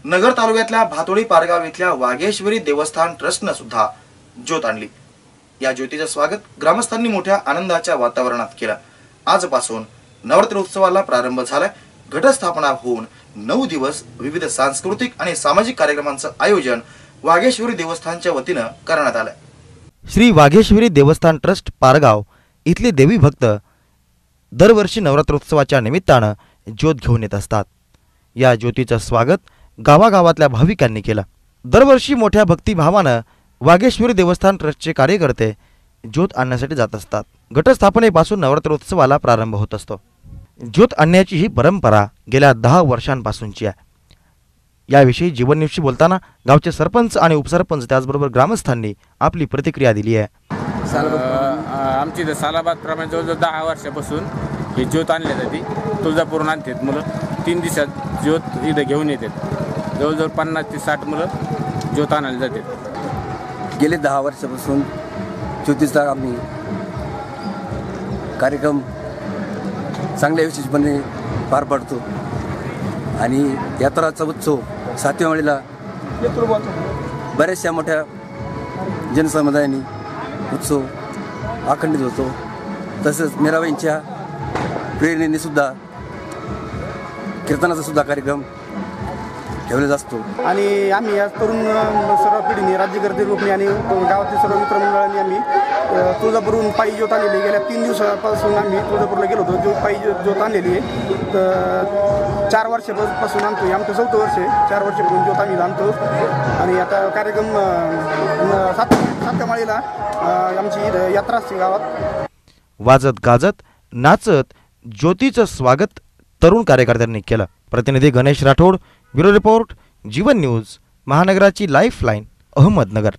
नगर तालुक्यातल्या भातोडी पारगाव इथल्या वाघेश्वरी देवस्थान ट्रस्टनं सुद्धा ज्योत आणली। या ज्योतीचं स्वागत ग्रामस्थांनी मोठ्या आनंदाच्या वातावरणात केलं। आजपासून नवरात्र उत्सवाला प्रारंभ झालाय। घटस्थापना होऊन 9 दिवस विविध सांस्कृतिक आणि सामाजिक कार्यक्रमांचं आयोजन वाघेश्वरी देवस्थानच्या वतीनं करण्यात आलंय। श्री वाघेश्वरी देवस्थान ट्रस्ट पारगाव इथले देवी भक्त दरवर्षी नवरात्रोत्सवाच्या निमित्तानं ज्योत घेऊन येत असतात। या ज्योतीचं स्वागत गावागावातल्या भाविकांनी केलं। दरवर्षी मोठ्या भक्तिभावानं वाघेश्वरी देवस्थान ट्रस्टचे कार्यकर्ते ज्योत आणण्यासाठी जात असतात। घटस्थापनेपासून नवरात्रोत्सवाला प्रारंभ होत असतो। ज्योत आणण्याची ही परंपरा गेल्या 10 वर्षांपासूनची आहे। याविषयी जीवन न्यूजशी बोलताना गावचे सरपंच आणि उपसरपंच त्याचबरोबर ग्रामस्थांनी आपली प्रतिक्रिया दिली आहे। आमची इथं सालाबादप्रमाणे जवळजवळ 10 वर्षापासून ही ज्योत आणली जाते। तुळजापूरून आणतात मुलं, 3 दिवसात ज्योत इथं घेऊन येतात। जवळजवळ 50 ते 60 मुलं ज्योत आणायला जातात। गेले 10 वर्षापासून ज्योतीचा आम्ही कार्यक्रम चांगल्या विशेषपणे पार पाडतो आणि यात्राचा उत्सव 7व्या वेळेला बऱ्याचशा मोठ्या जनसमुदायाने उत्सव आखंडित होतो। तसंच मीराबाईंच्या प्रेरणेने सुद्धा कीर्तनाचा सुद्धा कार्यक्रम ठेवला असतो आणि आम्ही या तरुण सर्व पिढीने राज्यकर्ते लोकांनी आणि गावातील सर्व मित्रमंडळांनी आम्ही तुळजापूरहून पायी ज्योत आणलेली। गेल्या 3 दिवसापासून आम्ही तुळजापूरला गेलो होतो। पायी ज्योत आणलेली आहे। तर 4 वर्षापासून आणतो। आमचं 4थं वर्ष आहे। 4 वर्षापासून ज्योत आम्ही आणतो आणि आता कार्यक्रम 7व्या माळीला आमची यात्रा असते गावात। वाजत गाजत नाचत ज्योतीचं स्वागत तरुण कार्यकर्त्यांनी केलं। प्रतिनिधी गणेश राठोड, ब्युरो रिपोर्ट, जीवन न्यूज, महानगराची लाईफलाईन, अहमदनगर।